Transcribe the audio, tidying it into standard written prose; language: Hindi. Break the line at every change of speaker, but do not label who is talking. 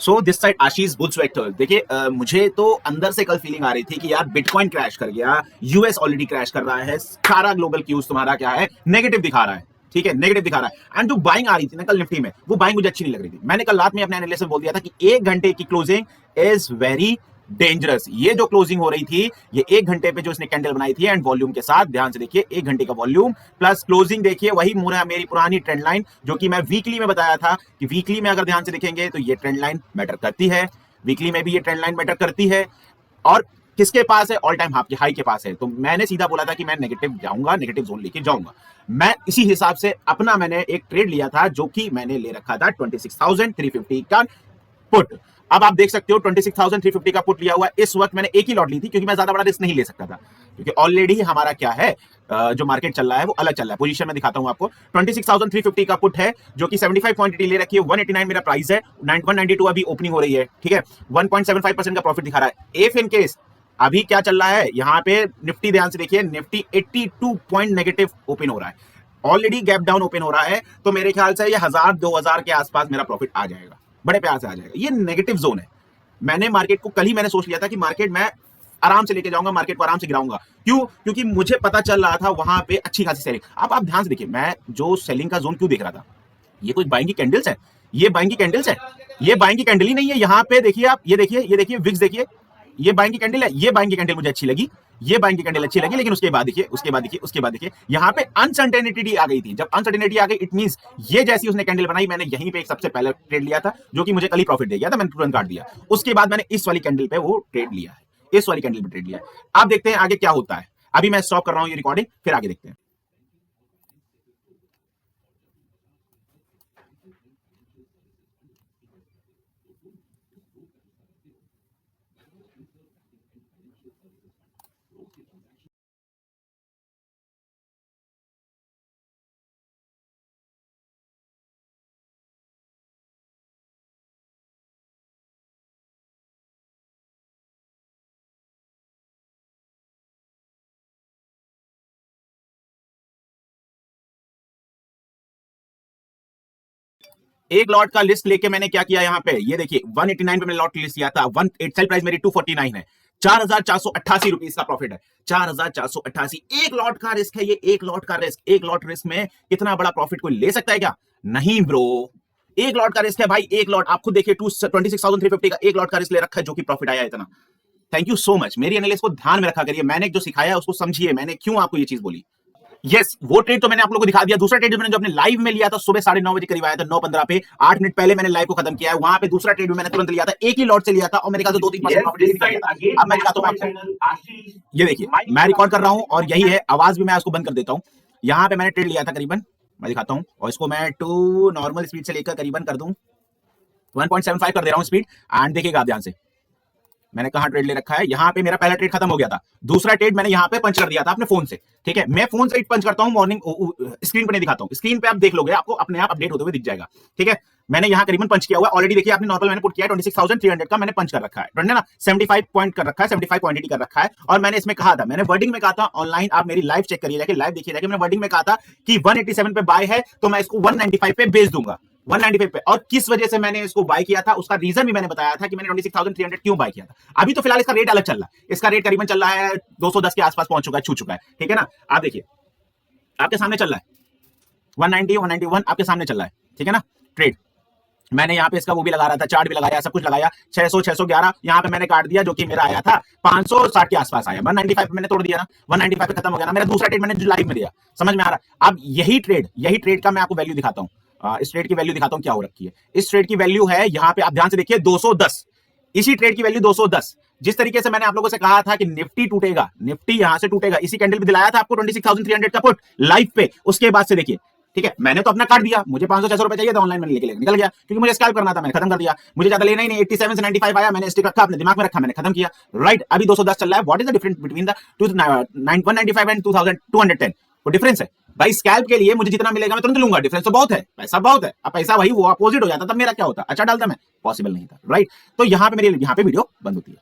So this side Ashish bull sweater. देखिए मुझे तो अंदर से कल फीलिंग आ रही थी कि यार बिटकॉइन क्रैश कर गया, यूएस ऑलरेडी क्रैश कर रहा है, सारा ग्लोबल क्यूज तुम्हारा क्या है, नेगेटिव दिखा रहा है। ठीक है, नेगेटिव दिखा रहा है। एंड जो बाइंग आ रही थी ना कल निफ्टी में, वो बाइंग मुझे अच्छी नहीं लग रही थी। मैंने कल रात में अपने एनालिसिस में बोल दिया था कि 1 घंटे की क्लोजिंग इज वेरी डेंजरस। ये जो क्लोजिंग हो रही थी, ये 1 घंटे पे जो इसने कैंडल बनाई थी एंड वॉल्यूम के साथ, ध्यान से देखिए 1 घंटे का वॉल्यूम प्लस क्लोजिंग देखिए, वही मेरी पुरानी ट्रेंड लाइन जो कि मैं वीकली में बताया था कि वीकली में अगर ध्यान से देखेंगे तो ये ट्रेंड लाइन मैटर करती है, वीकली में भी ये ट्रेंड लाइन मैटर करती है। और किसके पास है? ऑल टाइम हाई के पास है। तो मैंने सीधा बोला था कि मैं नेगेटिव जाऊंगा, नेगेटिव जोन लेके जाऊंगा। मैं इसी हिसाब से अपना मैंने एक ट्रेड लिया था जो कि मैंने ले रखा था 26,350 का पुट। अब आप देख सकते हो 26,350 का पुट लिया हुआ। इस वक्त मैंने एक ही लॉट ली थी क्योंकि मैं ज्यादा बड़ा रिस्क नहीं ले सकता था, क्योंकि ऑलरेडी हमारा क्या है, जो मार्केट चल रहा है वो अलग चल रहा है। पोजीशन में दिखाता हूं आपको, 26,350 का पुट है जो कि 75 क्वांटिटी ले रखी है, 189 मेरा प्राइस है, 192 अभी ओपनिंग हो रही है। ठीक है, 1.75% का प्रॉफिट दिखा रहा है। इफ इन केस अभी क्या चल रहा है यहाँ पे, निफ्टी ध्यान से देखिए, निफ्टी 82 पॉइंट नेगेटिव ओपन हो रहा है, ऑलरेडी गैप डाउन ओपन हो रहा है। तो मेरे ख्याल से ये 1000-2000 के आसपास मेरा प्रॉफिट आ जाएगा, बड़े प्यार से आ जाएगा। ये नेगेटिव जोन है। मैंने मार्केट को कल ही मैंने सोच लिया था कि मार्केट मैं आराम से लेके जाऊंगा, मार्केट को आराम से गिराऊंगा। क्यों? क्योंकि मुझे पता चल रहा था वहां पे अच्छी खासी सेलिंग। अब आप ध्यान से देखिए, मैं जो सेलिंग का जोन क्यों देख रहा था, ये कुछ बाइंग की कैंडल्स है, ये बाइंग की कैंडल्स है, ये बाइंग की कैंडल ही नहीं है। यहाँ पे देखिए आप, ये देखिए, ये देखिए विक्स देखिए, ये बाइंग की कैंडल है, ये बाइंग की कैंडल मुझे अच्छी लगी, ये बाइंग की कैंडल अच्छी लगी। लेकिन उसके बाद देखिए, उसके बाद देखिए, उसके बाद देखिए, यहाँ पे अनसर्टेनिटी आ गई थी। जब अनसर्टेनिटी आ गई, इट मींस ये जैसी उसने कैंडल बनाई, मैंने यहीं पे एक सबसे पहले ट्रेड लिया था जो कि मुझे कल ही प्रॉफिट दे गया था, मैंने तुरंत काट दिया। उसके बाद मैंने इस वाली कैंडल पे वो ट्रेड लिया है, इस वाली कैंडल पे ट्रेड लिया है। आप देखते हैं आगे क्या होता है। अभी मैं स्टॉप कर रहा हूं ये रिकॉर्डिंग, फिर आगे देखते हैं। एक लॉट का लिस्ट लेके मैंने क्या किया यहाँ पे, ये देखिए 189 पे मैंने लॉट लिस्ट किया था, सेल प्राइस मेरी 249 है, 4,488 रुपीज का प्रॉफिट है, 4,488। एक लॉट का रिस्क है ये, एक लॉट का रिस्क। एक लॉट रिस्क में कितना बड़ा प्रॉफिट कोई ले सकता है क्या? नहीं ब्रो, एक लॉट का रिस्क है भाई, एक लॉट। आप खुद देखिए 26,350 का एक लॉट का रिस्क ले रखा है जो कि प्रॉफिट आया इतना। Thank you so much. मेरी एनालिसिस को ध्यान में रखा करिए, मैंने जो सिखाया है उसको समझिए, मैंने क्यों आपको ये चीज बोली। यस, वो ट्रेड तो मैंने आप लोगों को दिखा दिया। दूसरा ट्रेड मैंने जो अपने लाइव में लिया था सुबह 9:30 करीब आया था, 9:15 पे, 8 मिनट पहले मैंने लाइव को खत्म किया है। वहां पे दूसरा ट्रेड भी मैंने तुरंत लिया था, एक ही लॉट से लिया था और मेरे ख्याल से 2-3% प्रॉफिट किया था। अब मैं दिखाता हूं आपको, ये देखिए मैं रिकॉर्ड कर रहा हूं और यही है, आवाज भी मैं उसको बंद कर देता हूं। यहां पे मैंने ट्रेड लिया था करीबन, मैं दिखाता हूं, और इसको मैं टू नॉर्मल स्पीड से लेकर करीबन कर दूं 1.75 कर दे रहा हूं स्पीड। एंड देखिएगा आप ध्यान से, मैंने कहा ट्रेड ले रखा है, यहाँ पे मेरा पहला ट्रेड खत्म हो गया था, दूसरा ट्रेड मैंने यहाँ पे पंच कर दिया था अपने फोन से। ठीक है, मैं फोन से पंच करता हूँ, मॉर्निंग स्क्रीन पे नहीं दिखाता हूँ, स्क्रीन पे आप देख लोगे, आपको अपने आप अपडेट होते हुए दिख जाएगा। ठीक है, मैंने यहाँ करीबन पंच किया हुआ ऑलरेडी, देखिए आपने नॉर्मल मैंने पुट किया है 26,300 का, मैंने पंच कर रखा है ना, 75 पॉइंट कर रखा है, 75 क्वांटिटी कर रखा है। और मैंने इसमें कहा था, मैंने वर्डिंग में कहा था, ऑनलाइन आप मेरी लाइव चेक करिए जाके, लाइव देखिए जाके, मैंने वर्डिंग में कहा था कि 187 पे बाय है तो मैं इसको 195 पे बेच दूंगा, 195 पे। और किस वजह से मैंने इसको बाय किया था उसका रीजन भी मैंने बताया था कि मैंने 26,300 क्यों बाय किया था। अभी तो फिलहाल इसका रेट अलग चल रहा है, इसका रेट करीबन चल रहा है 210 के आसपास पहुंच चुका है, छू चुका है। ठीक है ना, आप देखिए आपके सामने चल रहा है 190 191 आपके सामने चल रहा है। ठीक है ना, ट्रेड मैंने यहाँ पे इसका वो भी लगा रहा था, चार्ट भी लगाया, सब कुछ लगाया, 600 611 यहाँ पे मैंने काट दिया, जो कि मेरा आया था 560 के आसपास आया, 195 पे मैंने तोड़ दिया ना, 195 पे खत्म हो गया ना मेरा दूसरा ट्रेड, मैंने लाइव में दिया। समझ में आ रहा है? अब यही ट्रेड का मैं आपको वैल्यू दिखाता हूँ, इस ट्रेड की वैल्यू दिखाता हूँ क्या हो रखी है। इस ट्रेड की वैल्यू है यहाँ पे, आप ध्यान से देखिए 210, इसी ट्रेड की वैल्यू 210। जिस तरीके से मैंने आप लोगों से कहा था कि निफ्टी टूटेगा, निफ्टी यहां से टूटेगा, इसी कैंडल भी दिलाया था आपको 26,300 का पुट लाइव पे। उसके बाद से देखिए, ठीक है, मैंने तो अपना काट दिया, मुझे 500-600 रुपए चाहिए था, ऑनलाइन मैंने लेके निकल गया, क्योंकि मुझे स्कैल्प करना था, मैंने खत्म कर दिया, मुझे ज्यादा लेना ही नहीं। 87 से 95 आया, मैंने स्टिक रखा, अपने दिमाग में रखा, मैंने खत्म किया। राइट, अभी 210 चल रहा है। What is the difference between the 195 and 210? वो डिफरेंस है भाई। स्कैल्प के लिए मुझे जितना मिलेगा मैं तुरंत लूंगा, डिफरेंस तो बहुत है, पैसा बहुत है। अब पैसा वही वो अपोजिट हो जाता, तब मेरा क्या होता, अच्छा डालता मैं, पॉसिबल नहीं था। राइट, तो यहाँ पे मेरी यहाँ पे वीडियो बंद होती है।